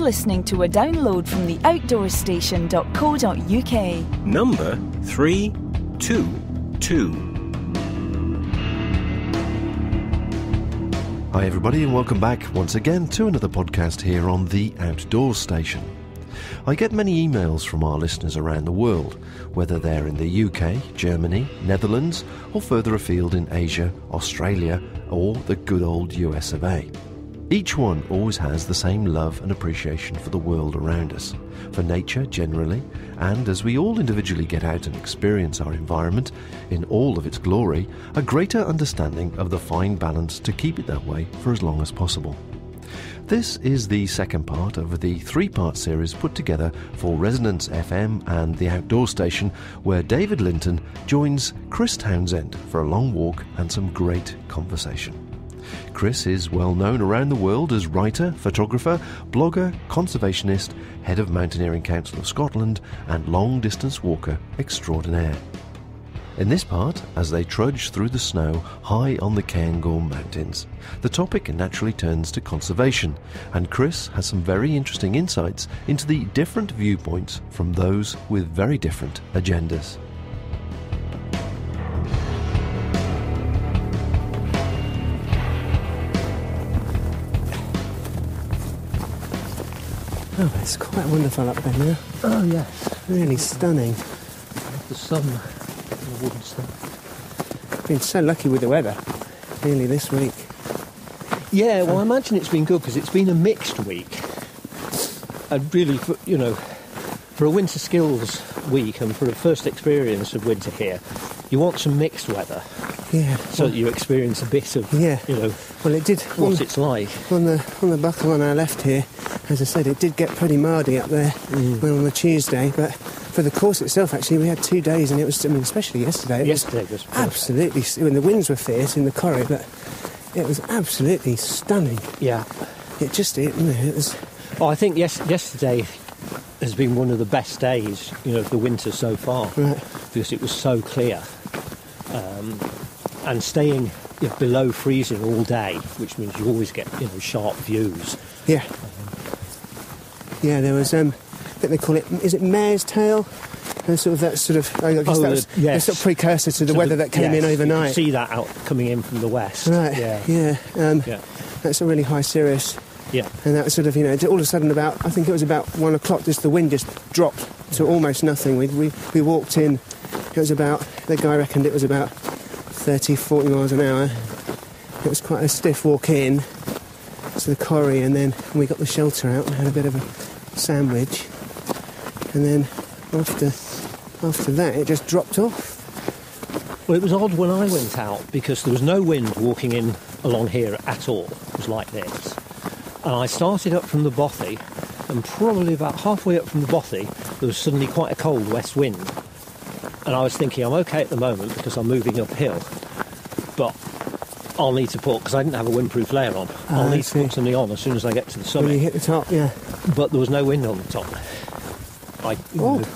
listening to a download from the outdoorstation.co.uk. Number 322. Hi everybody, and welcome back once again to another podcast here on the Outdoors Station. I get many emails from our listeners around the world, whether they're in the UK, Germany, Netherlands, or further afield in Asia, Australia, or the good old US of A. Each one always has the same love and appreciation for the world around us, for nature generally, and as we all individually get out and experience our environment in all of its glory, a greater understanding of the fine balance to keep it that way for as long as possible. This is the second part of the three-part series put together for Resonance FM and the Outdoor Station, where David Lintern joins Chris Townsend for a long walk and some great conversation. Chris is well known around the world as writer, photographer, blogger, conservationist, head of Mountaineering Council of Scotland and long-distance walker extraordinaire. In this part, as they trudge through the snow high on the Cairngorm Mountains, the topic naturally turns to conservation, and Chris has some very interesting insights into the different viewpoints from those with very different agendas. Oh, it's quite wonderful up there now. Oh, yes. Really stunning. The sun and the wood stuff. Been so lucky with the weather, really, this week. Yeah, well, I imagine it's been good because it's been a mixed week. And really, for a winter skills week and for a first experience of winter here, you want some mixed weather. Yeah. So that you experience a bit of, well, it did. What it's like. On the buckle on our left here, as I said, it did get pretty mardy up there on the Tuesday, but for the course itself, actually, we had 2 days, and it was, especially yesterday. Yesterday was perfect. Absolutely, when the winds were fierce in the corrie, but it was absolutely stunning. Yeah. It was... Oh, I think yesterday has been one of the best days, of the winter so far. Right. Because it was so clear. And staying below freezing all day, which means you always get, sharp views. Yeah. Yeah, there was, I think they call it, is it mare's tail? And I guess that was the sort of precursor to the weather that came in overnight. You can see that out coming in from the west. Right, yeah. That's a really high Cirrus. Yeah. And that was all of a sudden I think it was about 1 o'clock, just the wind just dropped to almost nothing. We walked in, it was about, the guy reckoned it was about 30, 40 miles an hour. It was quite a stiff walk in to the corrie, and then we got the shelter out and had a bit of a sandwich, and then after that it just dropped off. Well, it was odd when I went out because there was no wind walking in along here at all. It was like this, and I started up from the bothy, and probably about halfway up from the bothy there was suddenly quite a cold west wind, and I was thinking I'm okay at the moment because I'm moving uphill, but I'll need to put, because I didn't have a windproof layer on, I'll need to put something on as soon as I get to the summit. When you hit the top, yeah. But there was no wind on the top. It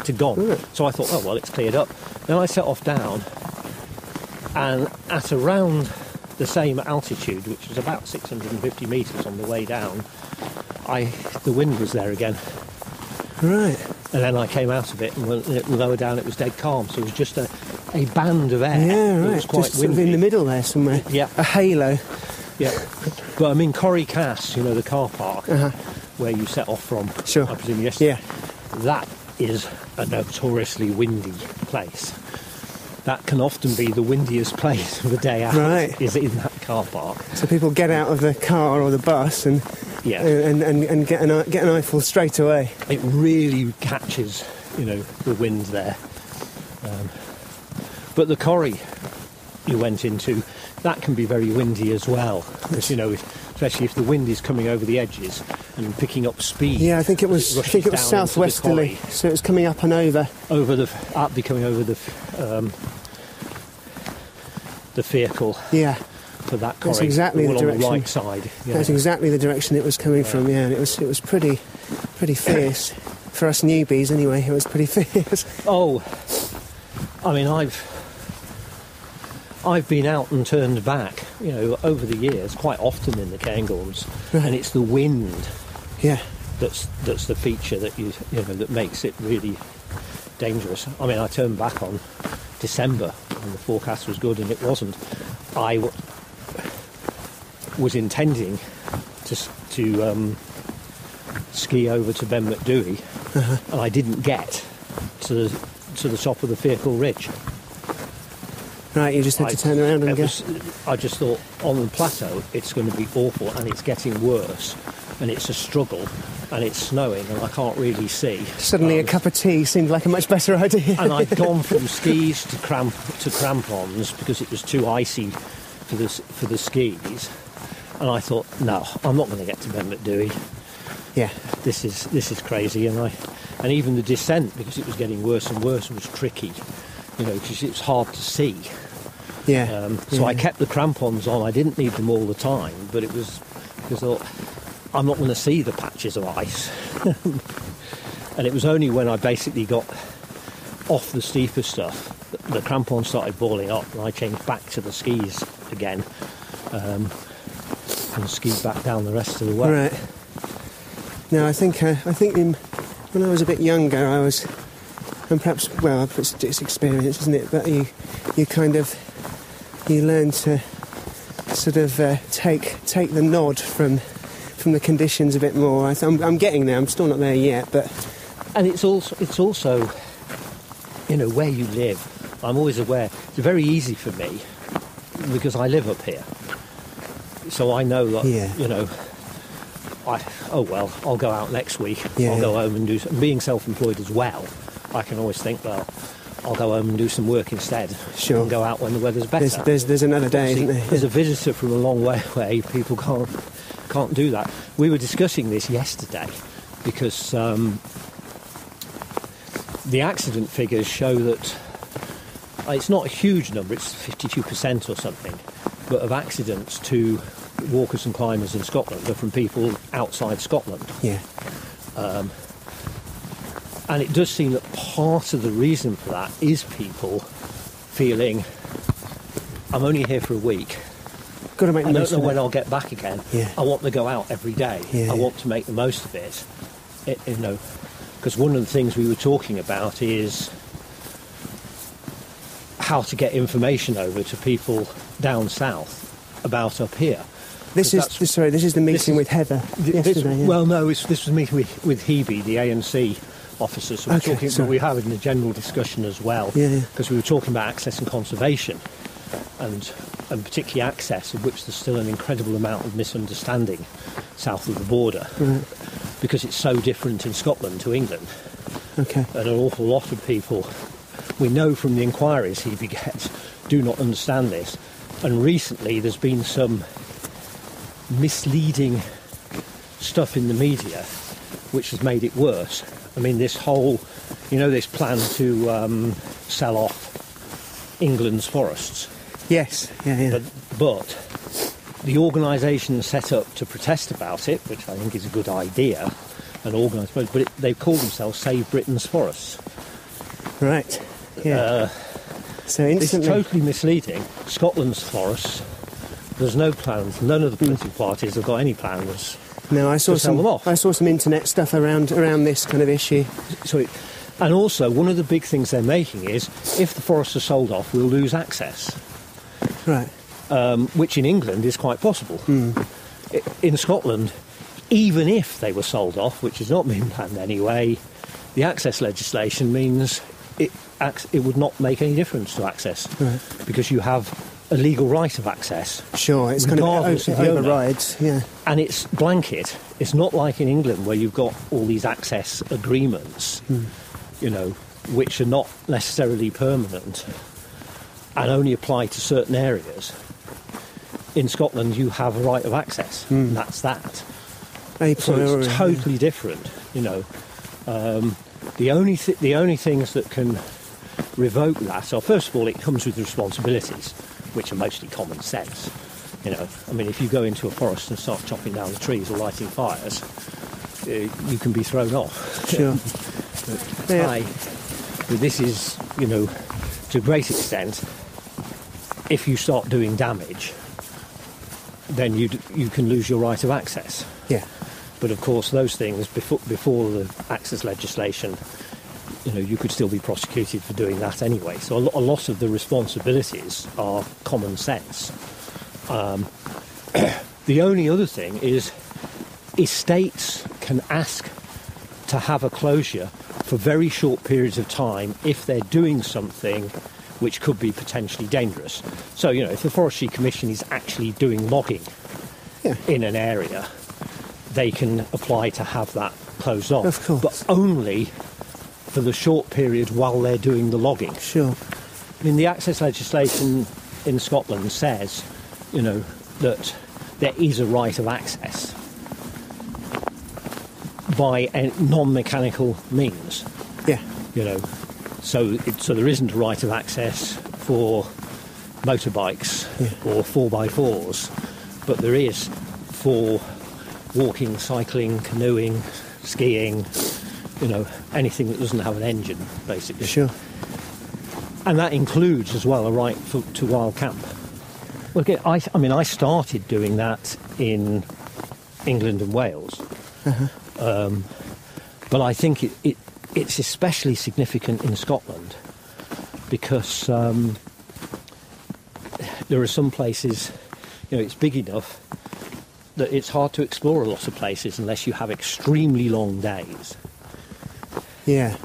had gone. Really? So I thought, oh, well, it's cleared up. Then I set off down, and at around the same altitude, which was about 650 metres on the way down, the wind was there again. Right. And then I came out of it, and lower down it was dead calm, so it was just a band of air. Yeah, right. It was quite just sort of in the middle there somewhere. Yeah. A halo. Yeah. But I'm in Corrie Cass, the car park, where you set off from, sure. I presume yesterday. Yeah. That is a notoriously windy place. That can often be the windiest place of the day out, right. is in that car park. So people get out of the car or the bus and get an eyeful straight away. It really catches, the wind there. But the corrie you went into, that can be very windy as well. Because, especially if the wind is coming over the edges and picking up speed. Yeah, I think it was southwesterly, so it was coming up and over. Becoming over the vehicle. Yeah. For that corrie. That's exactly the direction. On the right side. Yeah. That's exactly the direction it was coming from. Yeah, and it was pretty fierce for us newbies. Anyway, it was pretty fierce. Oh, I mean, I've been out and turned back, over the years, quite often in the Cairngorms, right. And it's the wind that's the feature that you know that makes it really dangerous. I mean, I turned back on December and the forecast was good, and it wasn't. I was intending to ski over to Ben Macdui, and I didn't get to the top of the Fearkle Ridge. Right, you just had to turn around and go. I just thought, on the plateau, it's going to be awful, and it's getting worse, and it's a struggle, and it's snowing, and I can't really see. Suddenly a cup of tea seemed like a much better idea. And I'd gone from skis to crampons because it was too icy for the skis, and I thought, no, I'm not going to get to Ben Macdui. Yeah, this is crazy, and even the descent, because it was getting worse and worse, was tricky, you know, because it was hard to see. Yeah. So I kept the crampons on. I didn't need them all the time, but it was because I thought, I'm not going to see the patches of ice. And it was only when I basically got off the steeper stuff that the crampons started balling up, and I changed back to the skis again, and skied back down the rest of the way. Right. No, I think when I was a bit younger, I was, and perhaps, well, it's experience, isn't it? But you learn to sort of take the nod from the conditions a bit more. I'm getting there. I'm still not there yet, but and it's also you know, where you live. I'm always aware. It's very easy for me because I live up here, so I know that you know. I'll go out next week. I'll go home and do. Being self-employed as well, I can always think, well, I'll go home and do some work instead. Sure. And go out when the weather's better. There's another day, isn't there? As a visitor from a long way away, people can't do that. We were discussing this yesterday because the accident figures show that it's not a huge number. It's 52% or something, but of accidents to walkers and climbers in Scotland are from people outside Scotland. Yeah. And it does seem that part of the reason for that is people feeling, I'm only here for a week. Got to make the most of it. I don't know when I'll get back again. Yeah. I want to go out every day. Yeah. I want to make the most of it. You know, because one of the things we were talking about is how to get information over to people down south about up here. This is the meeting with Heather yesterday. Well, no, this was meeting with Hebe, the ANC officers. So but we had a general discussion as well, because we were talking about access and conservation, and particularly access, of which there's still an incredible amount of misunderstanding south of the border, because it's so different in Scotland to England. Okay. And an awful lot of people, we know from the inquiries Hebe gets, do not understand this. And recently there's been some misleading stuff in the media which has made it worse. I mean, this whole, you know, this plan to sell off England's forests. Yes, yeah. But the organisation set up to protest about it, which I think is a good idea, and organised, but they call themselves Save Britain's Forests. Right, yeah. So instantly... It's totally misleading. Scotland's forests, there's no plans. None of the political parties have got any plans. No, I saw to sell them off. I saw some internet stuff around this kind of issue. And also, one of the big things they're making is, if the forests are sold off, we'll lose access. Right. Which in England is quite possible. In Scotland, even if they were sold off, which has not been planned anyway, the access legislation means it would not make any difference to access, because you have a legal right of access. Sure, it's kind of overrides, yeah. And it's blanket. It's not like in England where you've got all these access agreements, you know, which are not necessarily permanent and only apply to certain areas. In Scotland, you have a right of access, and that's that. So it's totally different, you know. The only things that can revoke that are, first of all, it comes with responsibilities, which are mostly common sense. You know, I mean, if you go into a forest and start chopping down the trees or lighting fires, you can be thrown off. Sure. But this is, you know, to a great extent, if you start doing damage, then you can lose your right of access. Yeah. But of course, those things before the access legislation, you could still be prosecuted for doing that anyway. So a lot of the responsibilities are common sense. The only other thing is estates can ask to have a closure for very short periods of time if they're doing something which could be potentially dangerous. So, if the Forestry Commission is actually doing logging in an area, they can apply to have that closed off. Of course. But only for the short period while they're doing the logging. Sure. I mean, the access legislation in Scotland says, that there is a right of access by a non-mechanical means. Yeah. So there isn't a right of access for motorbikes or 4x4s, but there is for walking, cycling, canoeing, skiing, anything that doesn't have an engine, basically. Sure. And that includes as well a right to wild camp. Well, again, I started doing that in England and Wales. But I think it's especially significant in Scotland because there are some places, it's big enough that it's hard to explore a lot of places unless you have extremely long days. Yeah.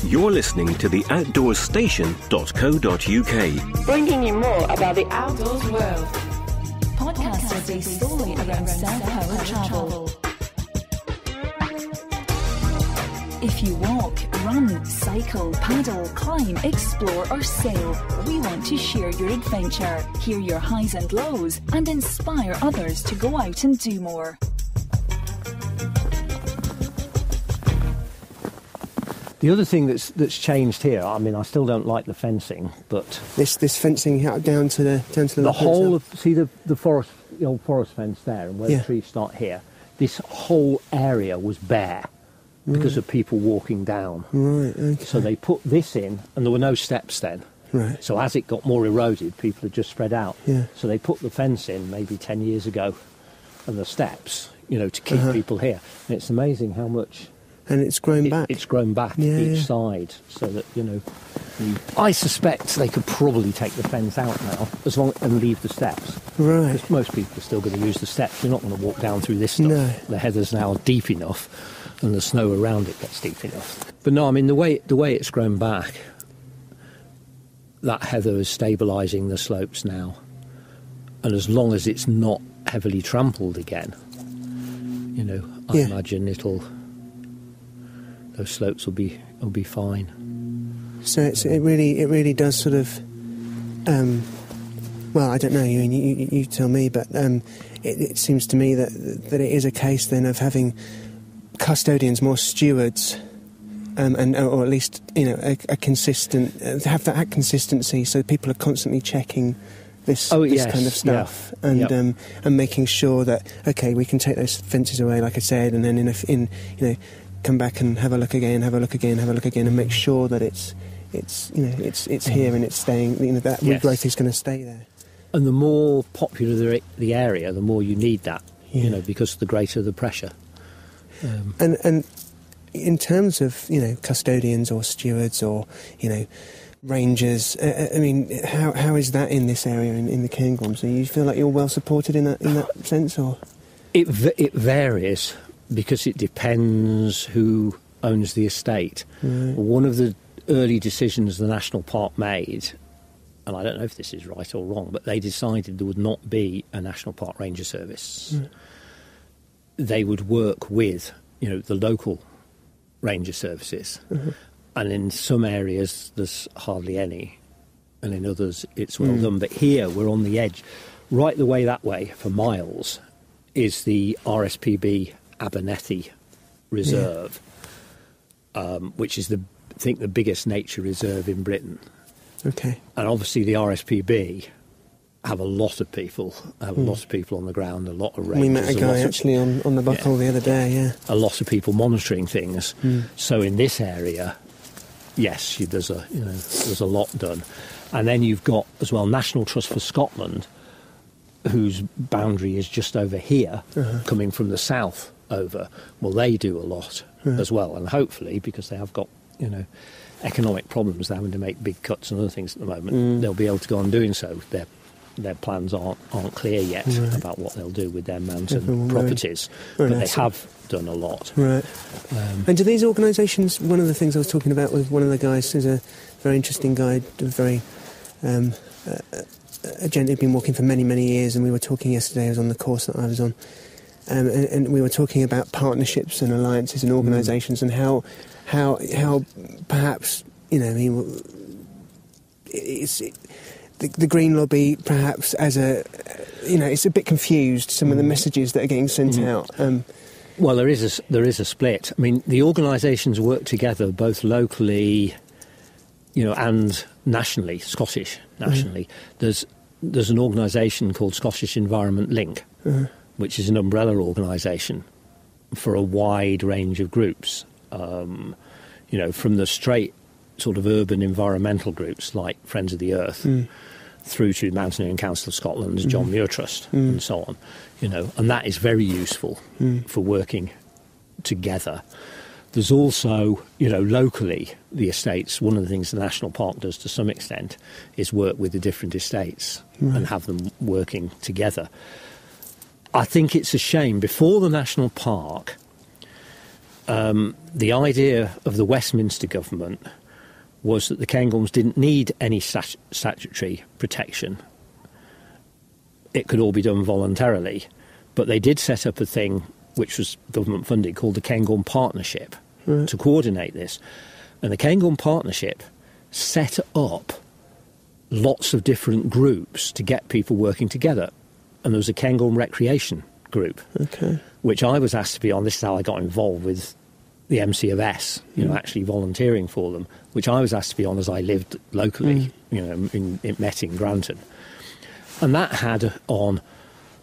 You're listening to the outdoorstation.co.uk. Bringing you more about the outdoors world. Podcasts are based solely around self-powered travel. If you walk, run, cycle, paddle, climb, explore or sail, we want to share your adventure, hear your highs and lows, and inspire others to go out and do more. The other thing that's changed here, I still don't like the fencing, but This fencing out down to the whole of the forest, the old forest fence there, and where the trees start here. This whole area was bare because of people walking down. Right. Okay. So they put this in, and there were no steps then. Right. So as it got more eroded, people had just spread out. Yeah. So they put the fence in maybe 10 years ago, and the steps, to keep people here. And it's amazing how much. And it's grown back. It's grown back each side, so that I suspect they could probably take the fence out now, and leave the steps. Right. Because most people are still going to use the steps. You're not going to walk down through this stuff. No. The heather's now deep enough, and the snow around it gets deep enough. But no, the way it's grown back, that heather is stabilising the slopes now, and as long as it's not heavily trampled again, I imagine those slopes will be fine. So it really does sort of. Well, I don't know. You tell me, but it seems to me that it is a case then of having custodians, more stewards, or at least a consistent have that consistency, so people are constantly checking this kind of stuff, and making sure that we can take those fences away, like I said, and then come back and have a look again, and make sure that it's here and it's staying. That regrowth is going to stay there. And the more popular the area, the more you need that. Because the greater the pressure. And in terms of custodians or stewards or rangers, how is that in this area in the Cairngorm? So you feel like you're well supported in that sense, or it varies. Because it depends who owns the estate. Right. One of the early decisions the National Park made, and I don't know if this is right or wrong, but they decided there would not be a National Park Ranger Service. Right. They would work with, the local ranger services. Mm-hmm. And in some areas there's hardly any, and in others it's well done. But here we're on the edge. Right the way that way for miles is the RSPB Abernethy Reserve, which is the biggest nature reserve in Britain. Okay. And obviously the RSPB have a lot of people, on the ground, a lot of rangers. We met a guy actually on the Buckle the other day, a lot of people monitoring things. So in this area, yes, there's a lot done. And then you've got as well National Trust for Scotland whose boundary is just over here, coming from the south over, well, they do a lot as well. And hopefully, because they have got, economic problems, they're having to make big cuts and other things at the moment, they'll be able to go on doing so. Their plans aren't clear yet about what they'll do with their mountain properties, but they have done a lot. Right. And do these organisations, one of the things I was talking about with one of the guys, who's a very interesting guy, very a gent who'd been walking for many, many years, and we were talking yesterday, I was on the course that I was on, and we were talking about partnerships and alliances and organisations and how perhaps, the Green Lobby, perhaps as it's a bit confused, some of the messages that are getting sent out. Well, there is a split. I mean, the organisations work together both locally, and nationally, Scottish nationally. There's an organisation called Scottish Environment Link, which is an umbrella organisation for a wide range of groups. From the straight sort of urban environmental groups like Friends of the Earth, through to Mountaineering Council of Scotland's John Muir Trust, and so on. And that is very useful for working together. There's also, locally, the estates, one of the things the National Park does to some extent is work with the different estates and have them working together. I think it's a shame. Before the National Park, the idea of the Westminster government was that the Cairngorms didn't need any statutory protection. It could all be done voluntarily. But they did set up a thing which was government funded called the Cairngorm Partnership to coordinate this. And the Cairngorm Partnership set up lots of different groups to get people working together. And there was a Cairngorm Recreation group, which I was asked to be on. This is how I got involved with the MC of S, actually volunteering for them, which I was asked to be on as I lived locally, met in Granton. And that had on,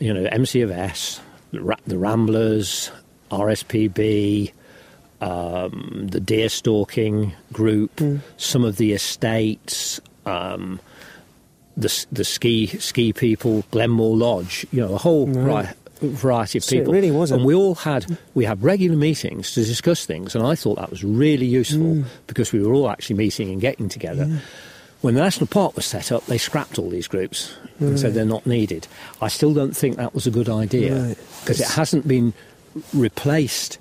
MC of S, the Ramblers, RSPB, the deer stalking group, some of the estates, the ski people, Glenmore Lodge, a whole variety of people. It really wasn't. And we had regular meetings to discuss things, and I thought that was really useful because we were all actually meeting and getting together. When the National Park was set up, they scrapped all these groups and said they're not needed. I still don't think that was a good idea because it hasn't been replaced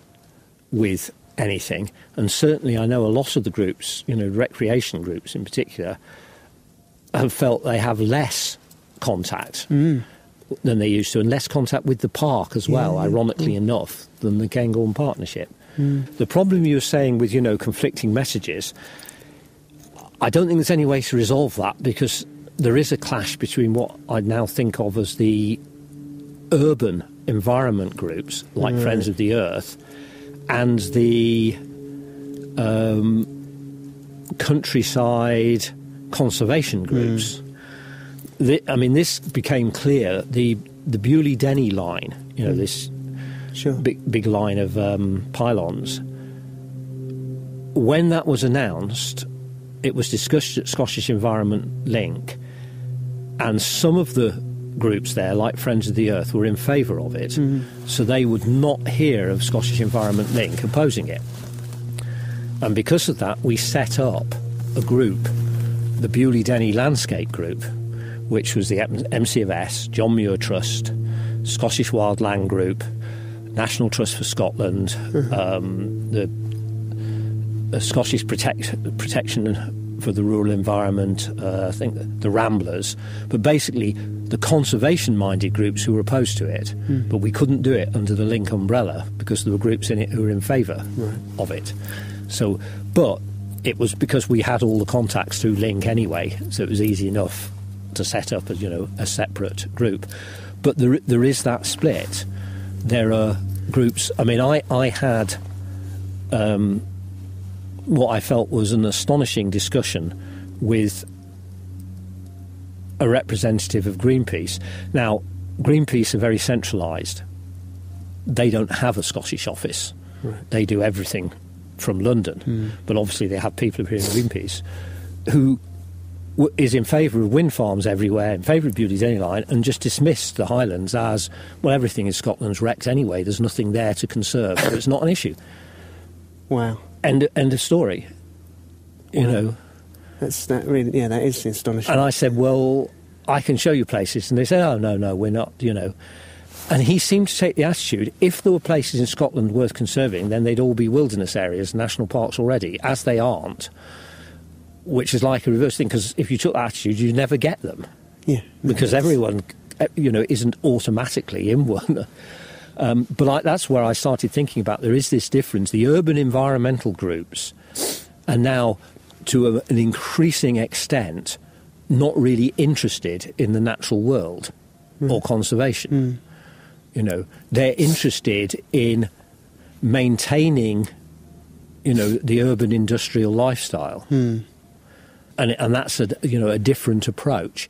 with anything, and certainly I know a lot of the groups, recreation groups in particular, have felt they have less contact than they used to, and less contact with the park as well, ironically enough, than the Cairngorm Partnership. The problem you were saying with, conflicting messages, I don't think there's any way to resolve that, because there is a clash between what I now think of as the urban environment groups, like Friends of the Earth, and the countryside conservation groups. This became clear. The Bewley-Denny line, this big line of pylons. When that was announced, it was discussed at Scottish Environment Link, and some of the groups there, like Friends of the Earth, were in favour of it, so they would not hear of Scottish Environment Link opposing it. And because of that, we set up a group, the Bewley-Denny Landscape Group, which was the MC of S, John Muir Trust, Scottish Wildland Group, National Trust for Scotland, the Scottish Protection for the Rural Environment, I think the Ramblers, but basically the conservation-minded groups who were opposed to it. But we couldn't do it under the Link umbrella because there were groups in it who were in favour of it. So, but it was because we had all the contacts through Link anyway, so it was easy enough to set up a separate group. But there is that split. There are groups. I mean, I had what I felt was an astonishing discussion with a representative of Greenpeace. Now, Greenpeace are very centralised. They don't have a Scottish office. They do everything from London. But obviously they have people here in Greenpeace who is in favour of wind farms everywhere, in favour of Beauty Daily Line, and just dismissed the Highlands as, well, everything in Scotland's wrecked anyway, there's nothing there to conserve, so it's not an issue. Wow. End of story. You know. That is astonishing. And I said, well, I can show you places. And they said, oh, no, we're not, you know. And he seemed to take the attitude, if there were places in Scotland worth conserving, then they'd all be wilderness areas, national parks already, as they aren't. Which is like a reverse thing, because if you took that attitude, you'd never get them. Yeah. Because everyone, you know, isn't automatically in one. But that's where I started thinking about there is this difference. The urban environmental groups are now, to an increasing extent, not really interested in the natural world or conservation. You know, they're interested in maintaining, you know, the urban industrial lifestyle. And that's a different approach.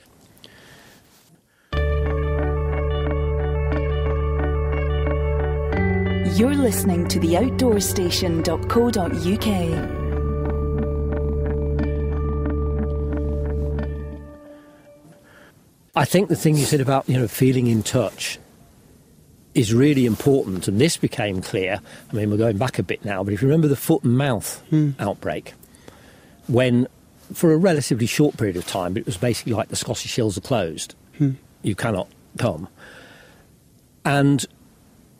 You're listening to theoutdoorstation.co.uk. I think the thing you said about, you know, feeling in touch is really important, and this became clear. I mean, we're going back a bit now, but if you remember the foot and mouth outbreak, when for a relatively short period of time, it was basically like the Scottish Hills are closed. You cannot come. And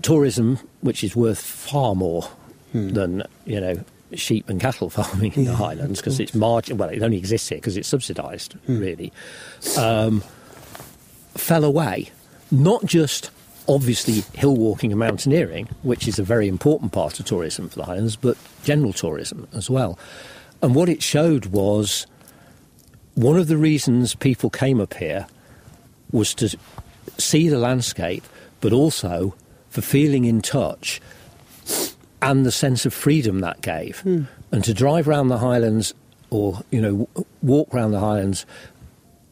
tourism, which is worth far more than, you know, sheep and cattle farming in the Highlands, because it's marginal, well, it only exists here because it's subsidised, really, fell away. Not just, obviously, hill walking and mountaineering, which is a very important part of tourism for the Highlands, but general tourism as well. And what it showed was one of the reasons people came up here was to see the landscape, but also for feeling in touch and the sense of freedom that gave. And to drive around the Highlands or, you know, walk around the Highlands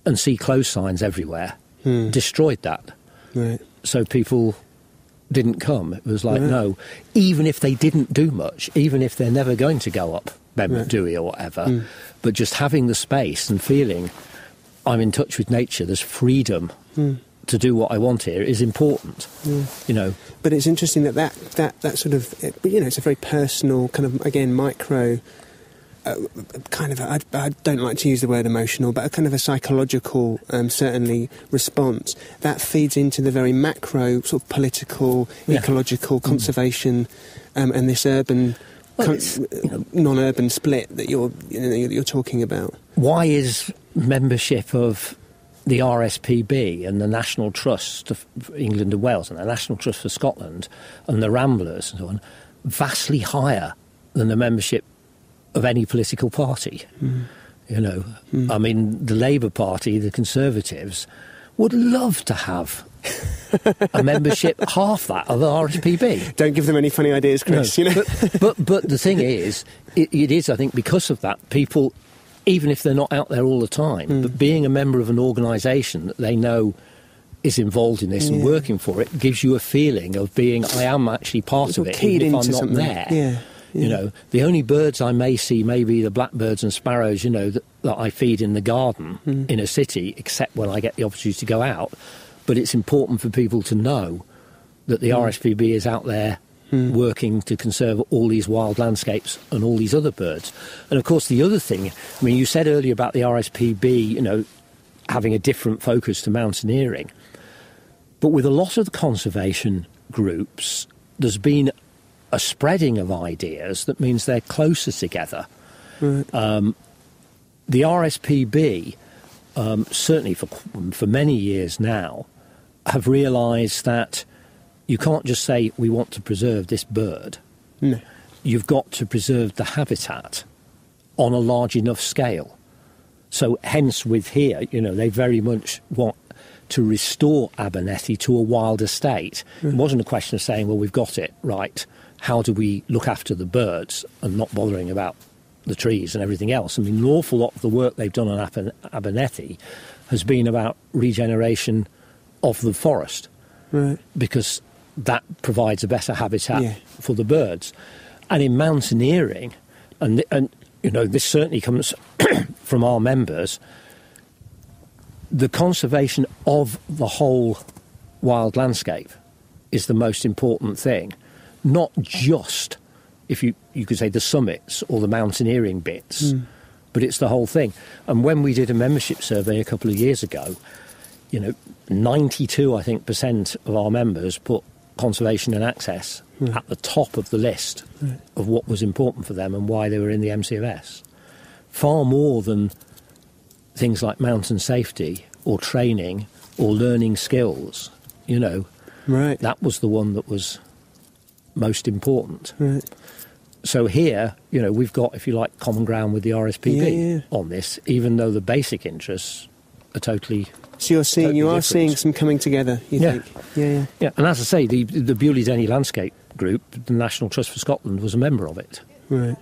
and see close signs everywhere destroyed that. Right. So people didn't come. It was like, no, even if they didn't do much, even if they're never going to go up Dewey or whatever, but just having the space and feeling I'm in touch with nature, there's freedom to do what I want here is important, you know. But it's interesting that sort of, you know, it's a very personal kind of, again, micro, kind of, I don't like to use the word emotional, but a kind of a psychological, certainly, response that feeds into the very macro sort of political, ecological conservation and this urban, non-urban split that you're talking about. Why is membership of the RSPB and the National Trust of England and Wales and the National Trust for Scotland and the Ramblers and so on vastly higher than the membership of any political party? You know, I mean, the Labour Party, the Conservatives, would love to have a membership half that of the RSPB. Don't give them any funny ideas, Chris. No, you know, but the thing is, it is, I think, because of that, people, even if they're not out there all the time, but being a member of an organisation that they know is involved in this and working for it gives you a feeling of being, I am actually part of it, even if I'm not there. Yeah. You know, the only birds I may see may be the blackbirds and sparrows, you know, that I feed in the garden in a city, except when I get the opportunity to go out. But it's important for people to know that the RSPB is out there working to conserve all these wild landscapes and all these other birds. And, of course, the other thing, I mean, you said earlier about the RSPB, you know, having a different focus to mountaineering. But with a lot of the conservation groups, there's been a spreading of ideas that means they're closer together. Right. The RSPB, certainly for many years now, have realised that you can't just say we want to preserve this bird. No. You've got to preserve the habitat on a large enough scale. So hence with here, you know, they very much want to restore Abernethy to a wilder state. It wasn't a question of saying, well, we've got it, right, how do we look after the birds and not bothering about the trees and everything else? I mean, an awful lot of the work they've done on Abernethy has been about regeneration of the forest, right, because that provides a better habitat for the birds. And in mountaineering, and you know, this certainly comes from our members, the conservation of the whole wild landscape is the most important thing, not just, if you could say, the summits or the mountaineering bits, but it's the whole thing. And when we did a membership survey a couple of years ago, 92, I think, % of our members put conservation and access at the top of the list of what was important for them and why they were in the MCFS. Far more than things like mountain safety or training or learning skills, Right. That was the one that was most important. Right. So here, we've got, if you like, common ground with the RSPB on this, even though the basic interests are totally. So you are seeing some coming together, you think? Yeah. And as I say, the Bewley Denny Landscape Group, the National Trust for Scotland, was a member of it. Right.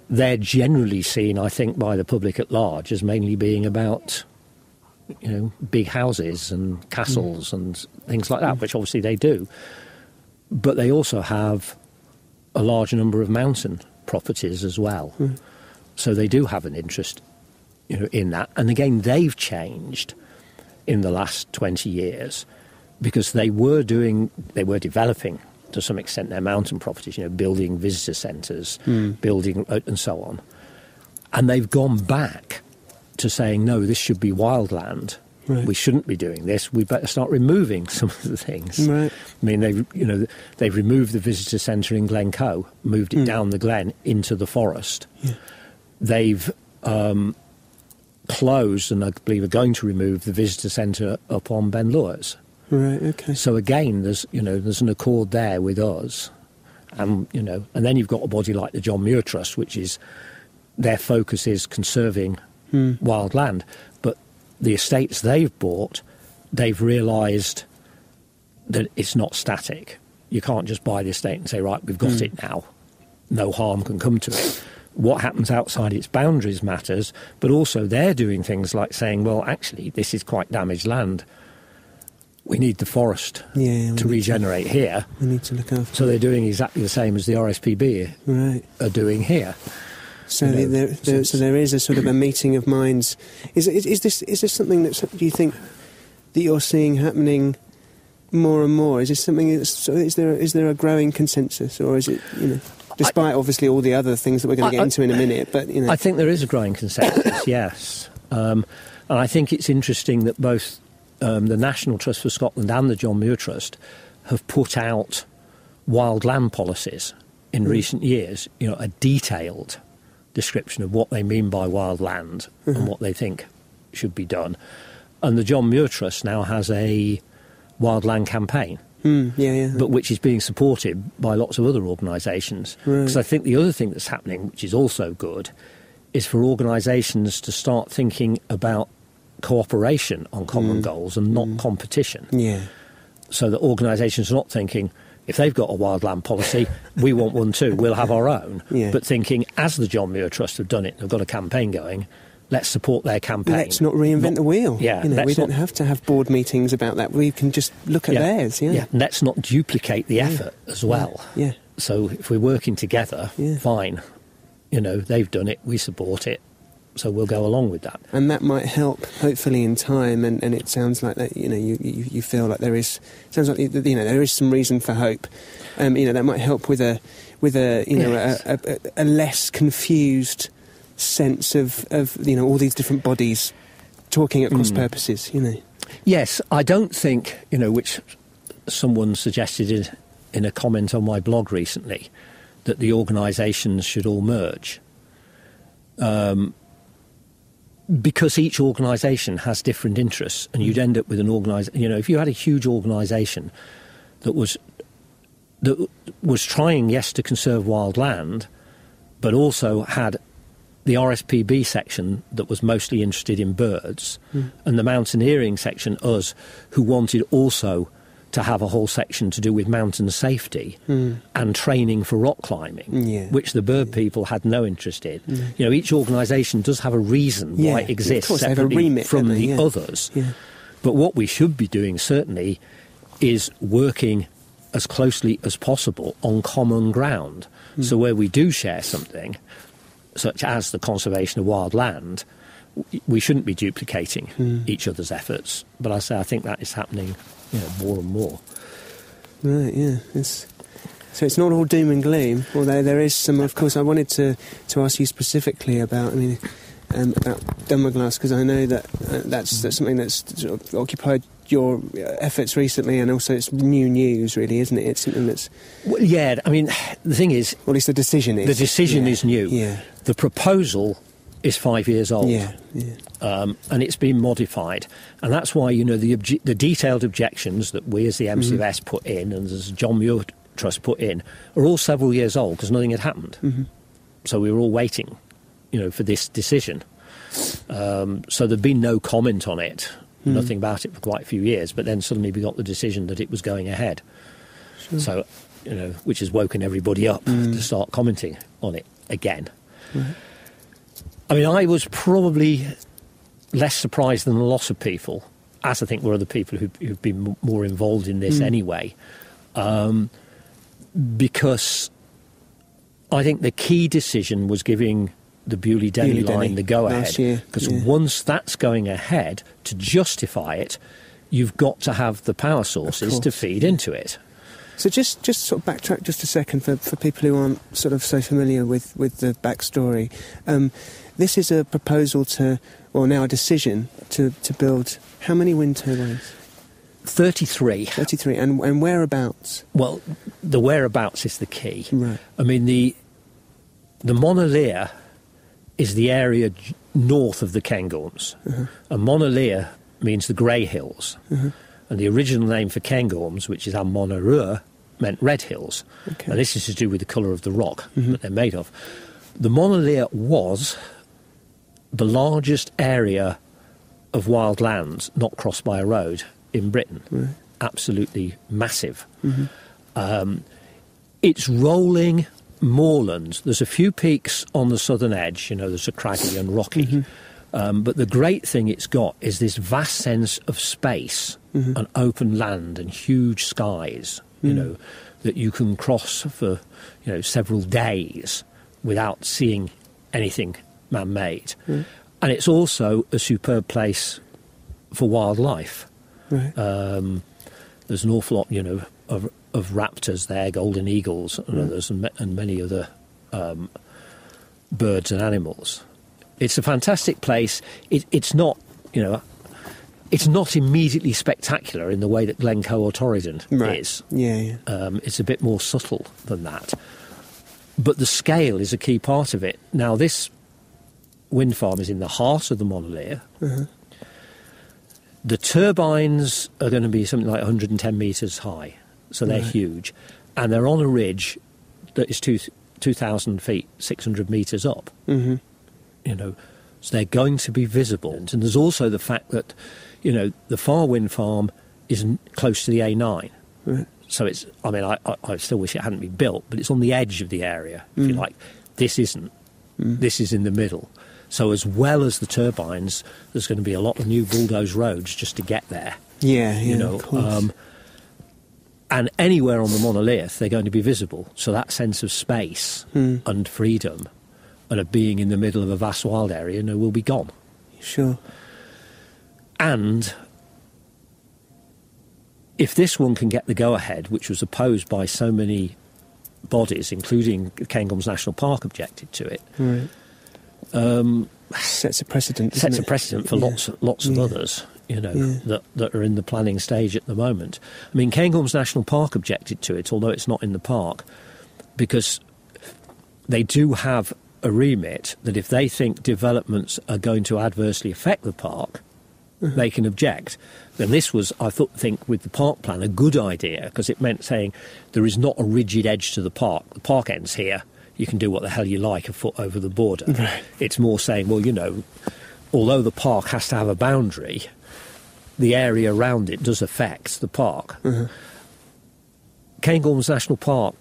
They're generally seen, I think, by the public at large as mainly being about, big houses and castles and things like that, which obviously they do. But they also have a large number of mountain properties as well. So they do have an interest, in that. And again, they've changed in the last 20 years because they were developing to some extent their mountain properties, building visitor centres, building and so on. And they've gone back to saying, no, this should be wildland. Right. We shouldn't be doing this. We better start removing some of the things. Right. I mean, they've removed the visitor centre in Glencoe, moved it down the glen into the forest. Yeah. They've closed, and I believe are going to remove the visitor centre up on Ben Lewis. Right. Okay. So again, there's an accord there with us, and then you've got a body like the John Muir Trust, which is their focus is conserving wild land, but the estates they've bought, they've realised that it's not static. You can't just buy the estate and say, right, we've got it now. No harm can come to it. What happens outside its boundaries matters, but also they're doing things like saying, well, actually, this is quite damaged land. We need the forest to regenerate here. We need to look after. So they're doing exactly the same as the RSPB are doing here. So there is a sort of a meeting of minds. Is this something that do you think that you're seeing happening more and more? Is this something? Is there a growing consensus, or is it despite obviously all the other things that we're going to get into in a minute? But I think there is a growing consensus. Yes, and I think it's interesting that both the National Trust for Scotland and the John Muir Trust have put out wild land policies in recent years. A detailed description of what they mean by wild land and what they think should be done. And the John Muir Trust now has a wild land campaign, but which is being supported by lots of other organisations. Because I think the other thing that's happening, which is also good, is for organisations to start thinking about cooperation on common goals and not competition. Yeah. So that organisations are not thinking, if they've got a wildland policy, we want one too, we'll have our own. Yeah. But thinking, as the John Muir Trust have done it, they've got a campaign going, let's support their campaign. Let's not reinvent the wheel. Yeah, we don't have to have board meetings about that. We can just look at theirs. Yeah. Let's not duplicate the effort as well. Yeah. So if we're working together, fine. They've done it, we support it. So we'll go along with that. And that might help, hopefully, in time. And it sounds like that. You feel like there is. Sounds like there is some reason for hope. That might help with a less confused sense of all these different bodies talking at cross purposes. Yes, I don't think which someone suggested in a comment on my blog recently that the organisations should all merge. Because each organisation has different interests, and you'd end up with an organisation. If you had a huge organisation that was trying, yes, to conserve wild land, but also had the RSPB section that was mostly interested in birds, and the mountaineering section, us, who wanted also to have a whole section to do with mountain safety and training for rock climbing, which the bird people had no interest in. Each organisation does have a reason why it exists separately from the others. Yeah. But what we should be doing, certainly, is working as closely as possible on common ground. So where we do share something, such as the conservation of wild land, we shouldn't be duplicating each other's efforts. But I think that is happening, more and more. Right, yeah. So it's not all doom and gloom, although there is some. Of course, I wanted to ask you specifically about Dunmaglass, because I know that that's something that's sort of occupied your efforts recently, and also it's new news, really, isn't it? It's something that's... Well, yeah, I mean, the thing is... Or at least the decision is. The decision is new. Yeah. The proposal is 5 years old. Yeah. And it's been modified. And that's why, the detailed objections that we as the MCFS put in, and as John Muir Trust put in, are all several years old, because nothing had happened. Mm-hmm. So we were all waiting, for this decision. So there'd been no comment on it, nothing about it for quite a few years, but then suddenly we got the decision that it was going ahead. Sure. So, which has woken everybody up to start commenting on it again. Right. I mean, I was probably less surprised than a lot of people, as I think were other people who've been more involved in this anyway, because I think the key decision was giving the Bewley-Denny line the go-ahead. Because once that's going ahead, to justify it, you've got to have the power sources to feed into it. So just sort of backtrack just a second for people who aren't sort of so familiar with the backstory. This is a proposal now a decision to build how many wind turbines? 33. 33. And whereabouts? Well, the whereabouts is the key. Right. I mean, the Monalier is the area north of the Cairngorms. Uh-huh. And Monalier means the Grey Hills. Uh-huh. And the original name for Cairngorms, which is Monarua, meant Red Hills. Okay. And this is to do with the colour of the rock that they're made of. The Monalier was the largest area of wild lands not crossed by a road in Britain. Right. Absolutely massive. Mm-hmm. It's rolling moorlands. There's a few peaks on the southern edge, there's a craggy and rocky. But the great thing it's got is this vast sense of space and open land and huge skies, that you can cross for, several days without seeing anything man-made. And it's also a superb place for wildlife. Right. There's an awful lot, of raptors there, golden eagles and others, and many other birds and animals. It's a fantastic place. It's not, it's not immediately spectacular in the way that Glencoe or Torridon is. Yeah. It's a bit more subtle than that. But the scale is a key part of it. Now, this wind farm is in the heart of the Monalier. Uh-huh. The turbines are going to be something like 110 metres high, so they're huge. And they're on a ridge that is 2,000 feet, 600 metres up. Mm-hmm. So they're going to be visible. And there's also the fact that, the Far Wind Farm is close to the A9. Right. So it's, I still wish it hadn't been built, but it's on the edge of the area, if you like. This isn't. This is in the middle. So as well as the turbines, there's going to be a lot of new bulldozed roads just to get there. Yeah, of course. And anywhere on the Monalier, they're going to be visible. So that sense of space and freedom and of being in the middle of a vast wild area, will be gone. Sure. And if this one can get the go-ahead, which was opposed by so many bodies, including Cairngorms National Park objected to it, sets a precedent. Sets a precedent for lots of others, that are in the planning stage at the moment. I mean, Cairngorms National Park objected to it, although it's not in the park, because they do have a remit that if they think developments are going to adversely affect the park, they can object. And this was, I think, with the park plan, a good idea, because it meant saying there is not a rigid edge to the park. The park ends here. You can do what the hell you like a foot over the border. Right. It's more saying, well, although the park has to have a boundary, the area around it does affect the park. Cairngorms National Park,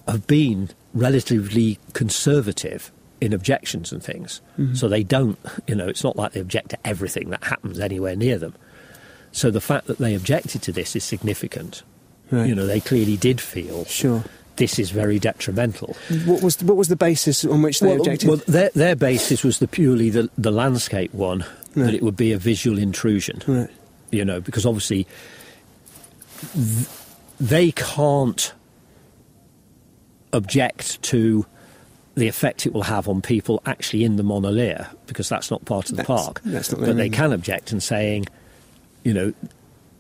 have been relatively conservative in objections and things. So they don't, it's not like they object to everything that happens anywhere near them. So the fact that they objected to this is significant. Right. They clearly did feel this is very detrimental. What was the basis on which they objected? Well, their basis was purely the landscape one, right. that it would be a visual intrusion. Right. You know, because obviously they can't object to the effect it will have on people actually in the Monolith, because that's not part of the park. That's not but they can object in saying, you know,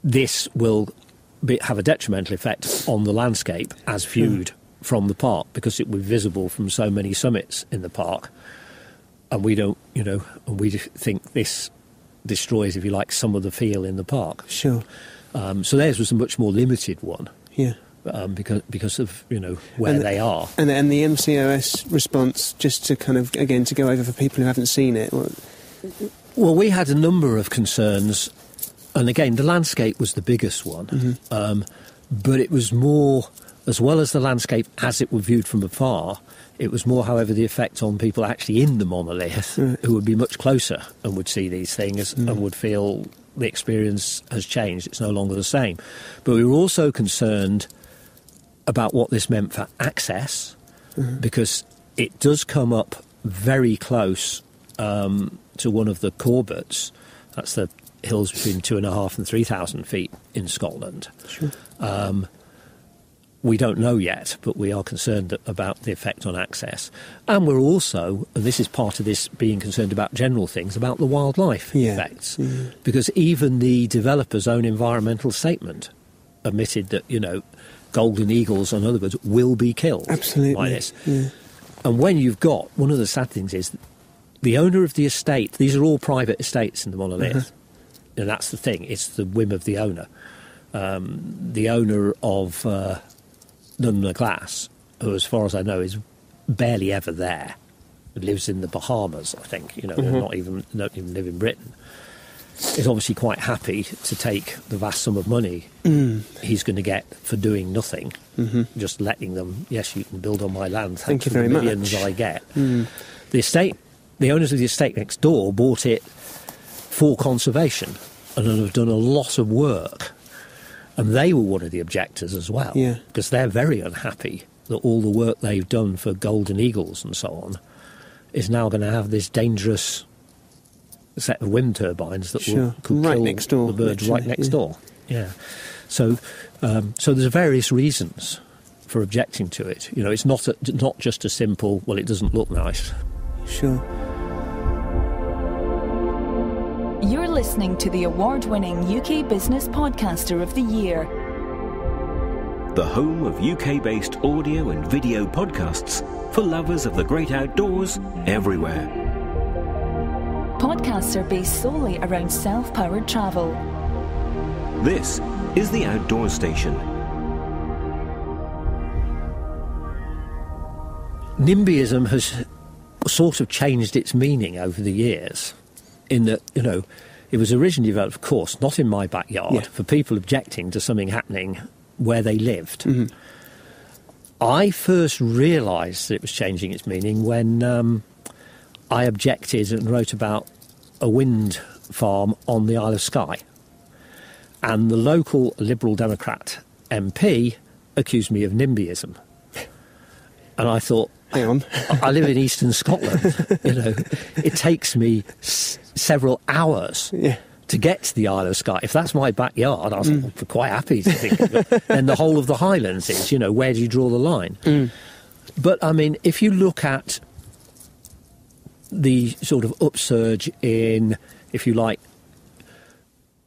this will have a detrimental effect on the landscape as viewed from the park, because it will be visible from so many summits in the park. And we don't, you know, we think this destroys, if you like, some of the feel in the park. Sure. So theirs was a much more limited one. Yeah. Because of, you know, where they are. And the MCOS response, just to kind of, again, to go over for people who haven't seen it. Well, we had a number of concerns, and again, the landscape was the biggest one. Mm-hmm. But it was more, as well as the landscape as it were viewed from afar, it was more, however, the effect on people actually in the monolith, right, who would be much closer and would see these things and would feel the experience has changed. It's no longer the same. But we were also concerned about what this meant for access, because it does come up very close to one of the Corbetts. That's the hills between 2,500 and 3,000 feet in Scotland. Sure. We don't know yet, but we are concerned about the effect on access. And we're also, and this is part of this being concerned about general things, about the wildlife effects. Mm. Because even the developer's own environmental statement admitted that, you know, golden eagles and other birds will be killed by this. Yeah. And when you've got, one of the sad things is the owner of the estate, these are all private estates in the Monolith, and that's the thing, it's the whim of the owner. The owner of Nunna Glass, who as far as I know is barely ever there, lives in the Bahamas, I think, you know, don't even live in Britain, is obviously quite happy to take the vast sum of money he's going to get for doing nothing, just letting them, yes, you can build on my land, thank you for the millions I get. The owners of the estate next door bought it for conservation and have done a lot of work, and they were one of the objectors as well, because they're very unhappy that all the work they've done for golden eagles and so on is now going to have this dangerous set of wind turbines that could kill next door, the birds right next door. Yeah. So there's various reasons for objecting to it. You know, it's not just a simple, well, it doesn't look nice. Sure. You're listening to the award-winning UK Business Podcaster of the Year. The home of UK-based audio and video podcasts for lovers of the great outdoors everywhere. Podcasts are based solely around self-powered travel. This is the Outdoor Station. NIMBYism has sort of changed its meaning over the years, in that, you know, it was originally developed, of course, not in my backyard, for people objecting to something happening where they lived. I first realised that it was changing its meaning when I objected and wrote about a wind farm on the Isle of Skye. And the local Liberal Democrat MP accused me of NIMBYism. And I thought, hang on, I live in eastern Scotland. You know, it takes me several hours to get to the Isle of Skye. If that's my backyard, I was quite happy to think of it. Then the whole of the Highlands is, you know, where do you draw the line? But, I mean, if you look at the sort of upsurge in, if you like,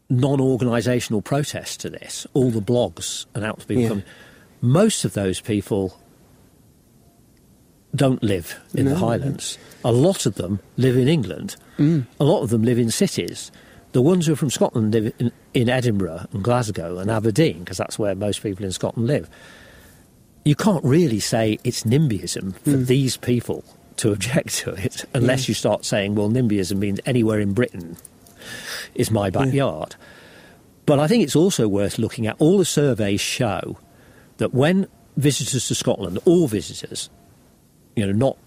non-organisational protest to this, all the blogs and out to people coming, most of those people don't live in the Highlands. A lot of them live in England. A lot of them live in cities. The ones who are from Scotland live in Edinburgh and Glasgow and Aberdeen, because that's where most people in Scotland live. You can't really say it's NIMBYism for these people to object to it, unless you start saying, well, NIMBYism means anywhere in Britain is my backyard. But I think it's also worth looking at, all the surveys show that when visitors to Scotland, all visitors, you know, not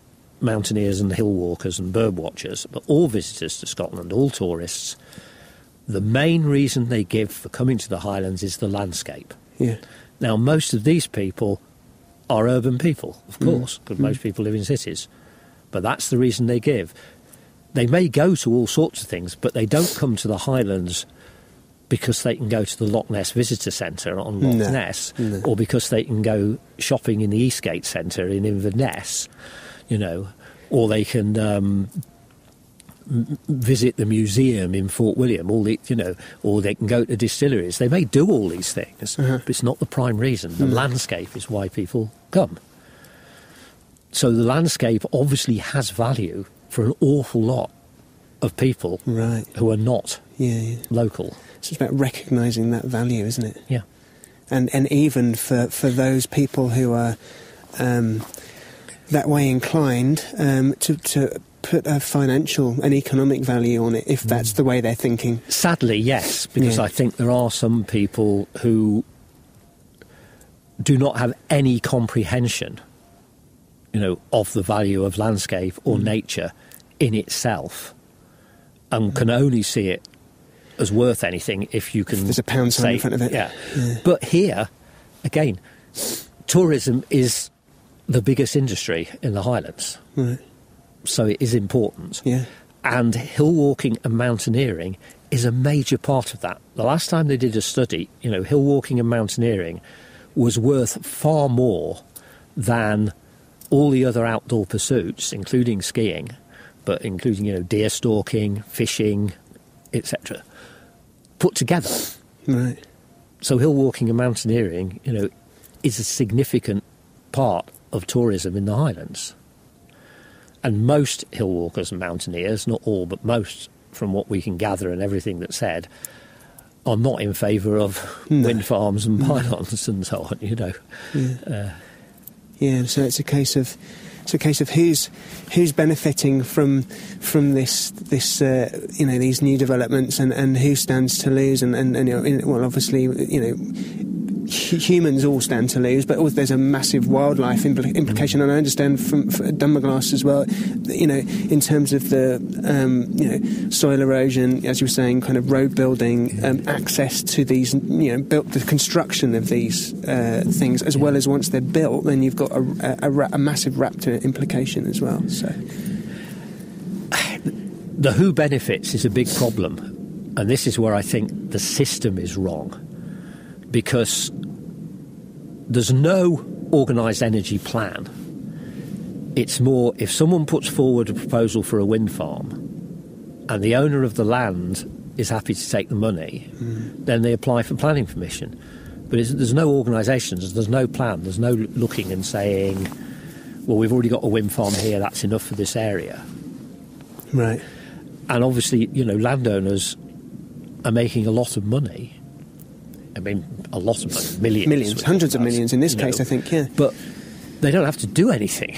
mountaineers and hill walkers and bird watchers, but all visitors to Scotland, all tourists, the main reason they give for coming to the Highlands is the landscape. Now, most of these people are urban people, of course, because most people live in cities. But that's the reason they give. They may go to all sorts of things, but they don't come to the Highlands because they can go to the Loch Ness Visitor Centre on Loch Ness, or because they can go shopping in the Eastgate Centre in Inverness, you know, or they can visit the museum in Fort William, or they can go to distilleries. They may do all these things, but it's not the prime reason. The landscape is why people come. So the landscape obviously has value for an awful lot of people who are not local. So it's about recognising that value, isn't it? Yeah. And even for those people who are that way inclined, to put a financial and economic value on it, if that's the way they're thinking. Sadly, yes, because I think there are some people who do not have any comprehension, you know, of the value of landscape or nature in itself, and can only see it as worth anything if you can. There's a pound sign in front of it. Yeah. But here, again, tourism is the biggest industry in the Highlands. Right. So it is important. Yeah. And hill walking and mountaineering is a major part of that. The last time they did a study, you know, hill walking and mountaineering was worth far more than all the other outdoor pursuits, including skiing, but including, you know, deer stalking, fishing, etc., put together. Right. So hill walking and mountaineering, you know, is a significant part of tourism in the Highlands. And most hill walkers and mountaineers, not all, but most, from what we can gather and everything that's said, are not in favour of wind farms and pylons and so on, you know. So it's a case of who's benefiting from this you know, these new developments, and who stands to lose, and you know, well, obviously, you know, humans all stand to lose, but there's a massive wildlife implication, and I understand from Dunmaglass as well, you know, in terms of the you know, soil erosion, as you were saying, kind of road building, access to these, you know, the construction of these things, as well as once they're built, then you've got a massive raptor implication as well. So the who benefits is a big problem, and this is where I think the system is wrong, because there's no organised energy plan. It's more, if someone puts forward a proposal for a wind farm and the owner of the land is happy to take the money, then they apply for planning permission. But there's no organisations, there's no plan, there's no looking and saying, well, we've already got a wind farm here, that's enough for this area. Right. And obviously, you know, landowners are making a lot of money. I mean, a lot of money, millions, hundreds of millions in this case, I think, yeah. But they don't have to do anything.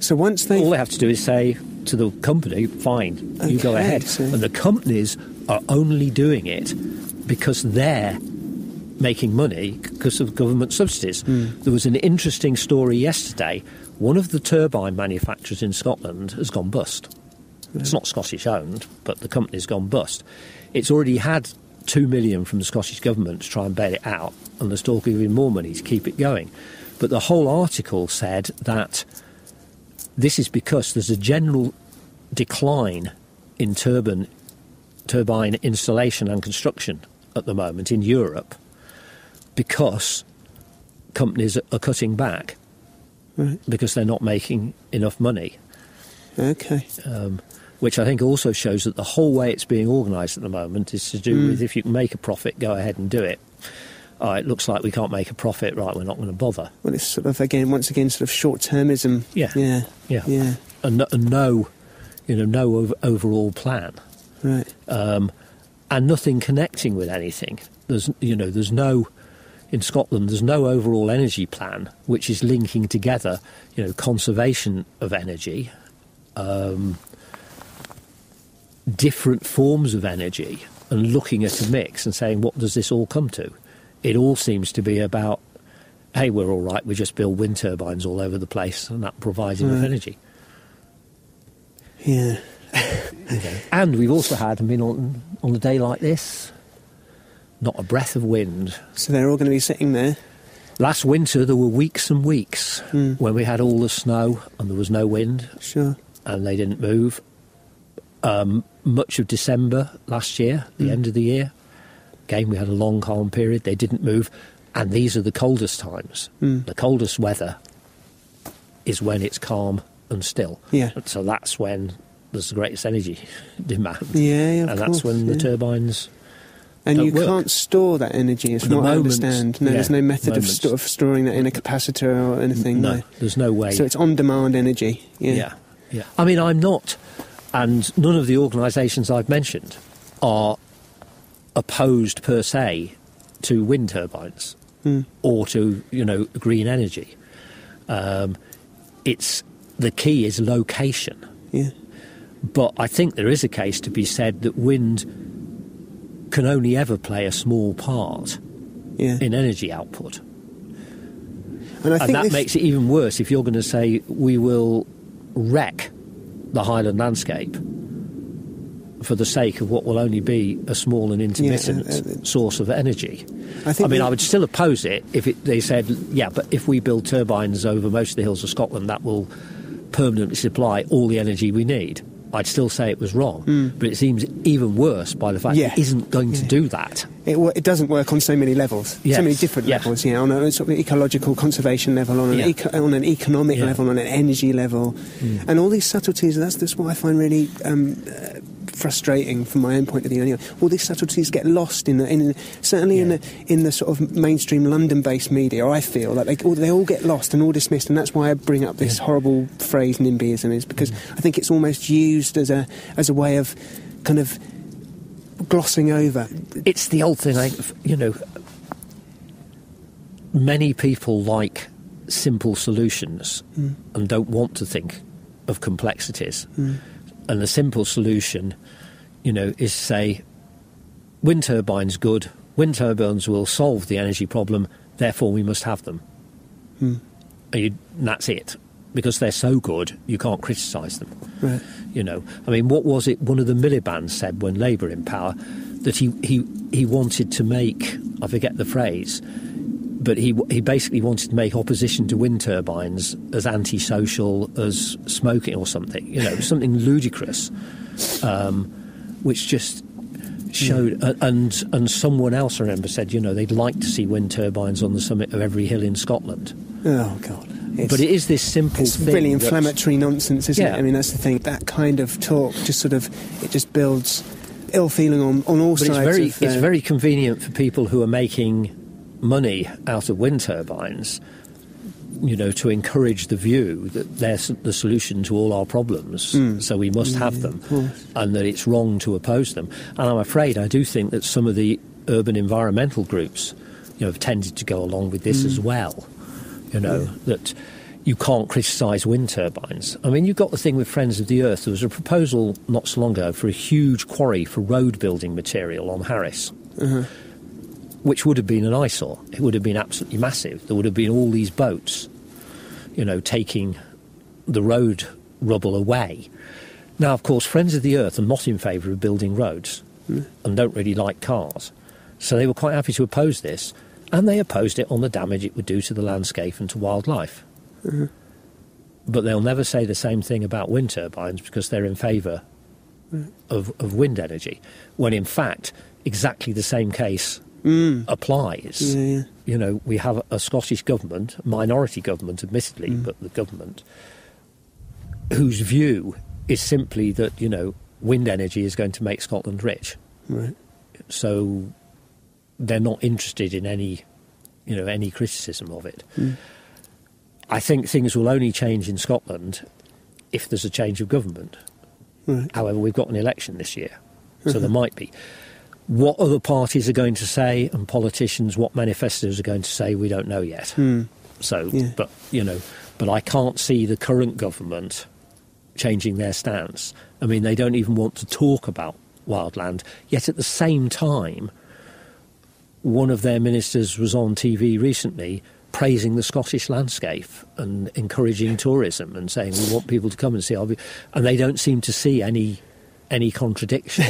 So once all they have to do is say to the company, fine, you go ahead. So and the companies are only doing it because they're making money because of government subsidies. There was an interesting story yesterday. One of the turbine manufacturers in Scotland has gone bust. It's not Scottish owned, but the company's gone bust. It's already had 2 million from the Scottish government to try and bail it out, and there's talk of even more money to keep it going. But the whole article said that this is because there's a general decline in turbine installation and construction at the moment in Europe because companies are cutting back because they're not making enough money. Okay. Which I think also shows that the whole way it's being organised at the moment is to do with, if you can make a profit, go ahead and do it. It looks like we can't make a profit, right, we're not going to bother. Well, it's sort of, once again, sort of short-termism. Yeah. And no overall plan. Right. And nothing connecting with anything. There's no... In Scotland, there's no overall energy plan which is linking together, conservation of energy, different forms of energy, and looking at a mix and saying, what does this all come to? It all seems to be about, hey, we're all right, we just build wind turbines all over the place and that provides enough energy. Yeah. And we've also had, on a day like this, not a breath of wind. So they're all going to be sitting there Last winter there were weeks and weeks when we had all the snow and there was no wind. Sure. And they didn't move. Much of December last year, the end of the year, again we had a long calm period, they didn't move. And these are the coldest times. The coldest weather is when it's calm and still. Yeah. So that's when there's the greatest energy demand. Yeah, and that's when the turbines And don't you work. Can't store that energy, is what I understand. No, there's no method of storing that in a capacitor or anything. No, there's no way. So it's on-demand energy. Yeah. I mean, I'm not, and none of the organisations I've mentioned are opposed per se to wind turbines or to, green energy. The key is location. Yeah. But I think there is a case to be said that wind can only ever play a small part in energy output. And that makes it even worse if you're going to say we will wreck the Highland landscape for the sake of what will only be a small and intermittent source of energy. I would still oppose it if they said, but if we build turbines over most of the hills of Scotland, that will permanently supply all the energy we need. I'd still say it was wrong, but it seems even worse by the fact it isn't going to do that. It doesn't work on so many levels, so many different levels, on a sort of ecological conservation level, on an economic level, on an energy level, and all these subtleties. That's what I find really frustrating from my own point of view. Anyway, all these subtleties get lost in the sort of mainstream London-based media. I feel like they all get lost and all dismissed, and that's why I bring up this horrible phrase NIMBYism, is because I think it's almost used as a way of kind of glossing over. It's the old thing, many people like simple solutions and don't want to think of complexities. And the simple solution, is say, wind turbines good, wind turbines will solve the energy problem, therefore we must have them. And that's it. Because they're so good, you can't criticise them. Right. What was it one of the Miliband said when Labour in power, that he wanted to make, I forget the phrase, but he basically wanted to make opposition to wind turbines as antisocial as smoking or something, something ludicrous, which just showed. And someone else, I remember, said, they'd like to see wind turbines on the summit of every hill in Scotland. Oh, God. But it is this simple thing. It's really inflammatory nonsense, isn't it? I mean, that's the thing. That kind of talk just builds ill feeling on all sides. It's very convenient for people who are making money out of wind turbines, to encourage the view that they're the solution to all our problems, so we must have them, and that it's wrong to oppose them. And I'm afraid I do think that some of the urban environmental groups, have tended to go along with this as well. That you can't criticise wind turbines. I mean, you've got the thing with Friends of the Earth. There was a proposal not so long ago for a huge quarry for road building material on Harris, which would have been an eyesore. It would have been absolutely massive. There would have been all these boats, taking the road rubble away. Now, of course, Friends of the Earth are not in favour of building roads and don't really like cars. So they were quite happy to oppose this. And they opposed it on the damage it would do to the landscape and to wildlife. But they'll never say the same thing about wind turbines because they're in favour of wind energy, when in fact exactly the same case applies. We have a Scottish government, a minority government admittedly, but the government, whose view is simply that, wind energy is going to make Scotland rich. Right. So they're not interested in any criticism of it. I think things will only change in Scotland if there's a change of government. Right. However, we've got an election this year, so there might be. What other parties are going to say, and politicians, what manifestos are going to say, we don't know yet. But I can't see the current government changing their stance. I mean, they don't even want to talk about wildland, yet at the same time, one of their ministers was on TV recently praising the Scottish landscape and encouraging tourism and saying we want people to come and see our... And they don't seem to see any contradiction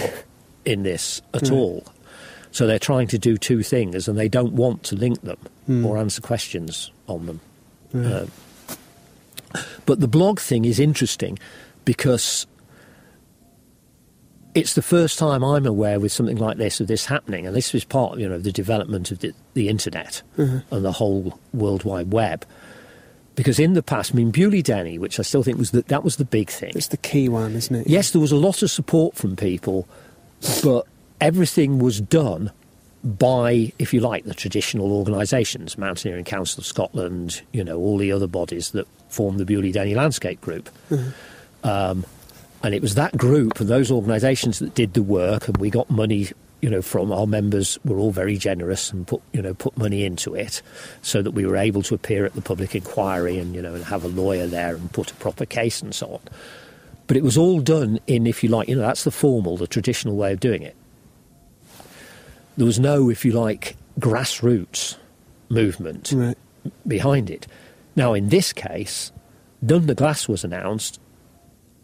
in this at all. So they're trying to do two things, and they don't want to link them or answer questions on them. Right. But the blog thing is interesting because it's the first time I'm aware with something like this, of this happening, and this was part of, the development of the internet and the whole World Wide Web. Because in the past, Bewley Denny, which I still think that was the big thing. It's the key one, isn't it? Yes, there was a lot of support from people, but everything was done by, if you like, the traditional organisations, Mountaineering Council of Scotland, all the other bodies that form the Bewley Denny Landscape Group. And it was that group and those organisations that did the work, and we got money, from our members. Were all very generous and put money into it, so that we were able to appear at the public inquiry and and have a lawyer there and put a proper case and so on. But it was all done in, if you like, that's the traditional way of doing it. There was no, if you like, grassroots movement behind it. Now, in this case, Dun the Glass was announced,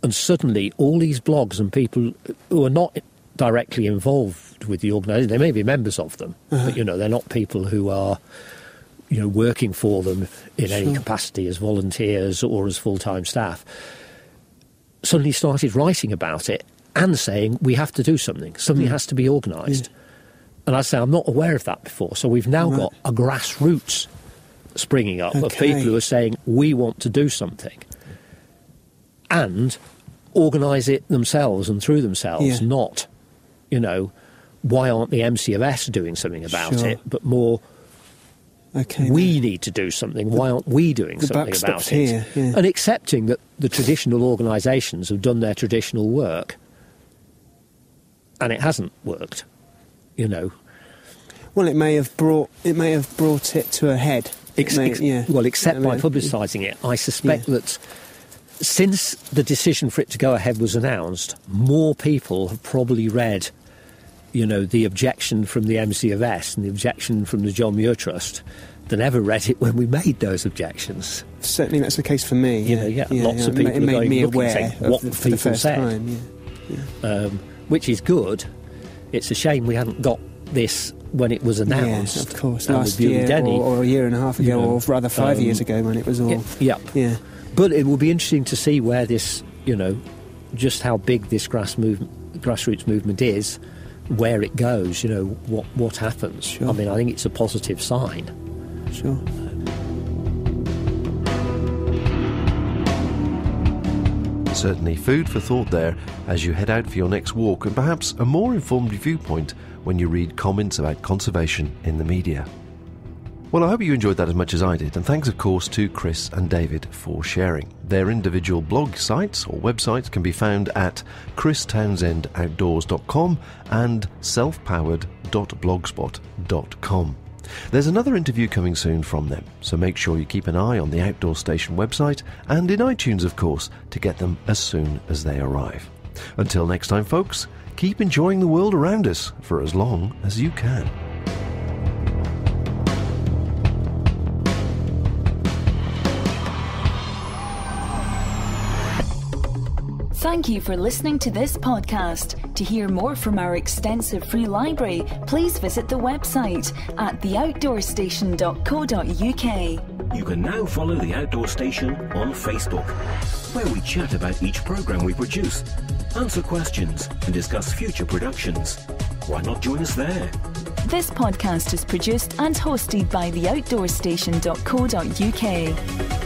and suddenly all these blogs and people who are not directly involved with the organisation, they may be members of them, but, they're not people who are, working for them in any capacity as volunteers or as full-time staff, suddenly started writing about it and saying, we have to do something. Something has to be organised. Yeah. And I say, I'm not aware of that before. So we've now got a grassroots springing up of people who are saying, we want to do something. And organise it themselves and through themselves, not, why aren't the MCFS doing something about it, but more, we need to do something, why aren't we doing something about it? And accepting that the traditional organisations have done their traditional work and it hasn't worked, Well, it may have brought it to a head. Except by publicising it. I suspect that since the decision for it to go ahead was announced, more people have probably read, the objection from the MCFS and the objection from the John Muir Trust than ever read it when we made those objections. Certainly that's the case for me. Lots of people it made me aware what of the first said. Time. Which is good. It's a shame we hadn't got this when it was announced. Yeah, of course. Last year or a year and a half ago, or rather 5 years ago when it was all... Yeah. But it will be interesting to see where this, just how big this grassroots movement is, where it goes, what happens. Sure. I mean, I think it's a positive sign. Sure. Certainly food for thought there as you head out for your next walk, and perhaps a more informed viewpoint when you read comments about conservation in the media. Well, I hope you enjoyed that as much as I did, and thanks of course to Chris and David for sharing. Their individual blog sites or websites can be found at christownsendoutdoors.com and selfpowered.blogspot.com. There's another interview coming soon from them, so make sure you keep an eye on the Outdoor Station website and in iTunes, of course, to get them as soon as they arrive. Until next time, folks, keep enjoying the world around us for as long as you can. Thank you for listening to this podcast. To hear more from our extensive free library, please visit the website at theoutdoorstation.co.uk. You can now follow The Outdoor Station on Facebook, where we chat about each programme we produce, answer questions and discuss future productions. Why not join us there? This podcast is produced and hosted by theoutdoorstation.co.uk.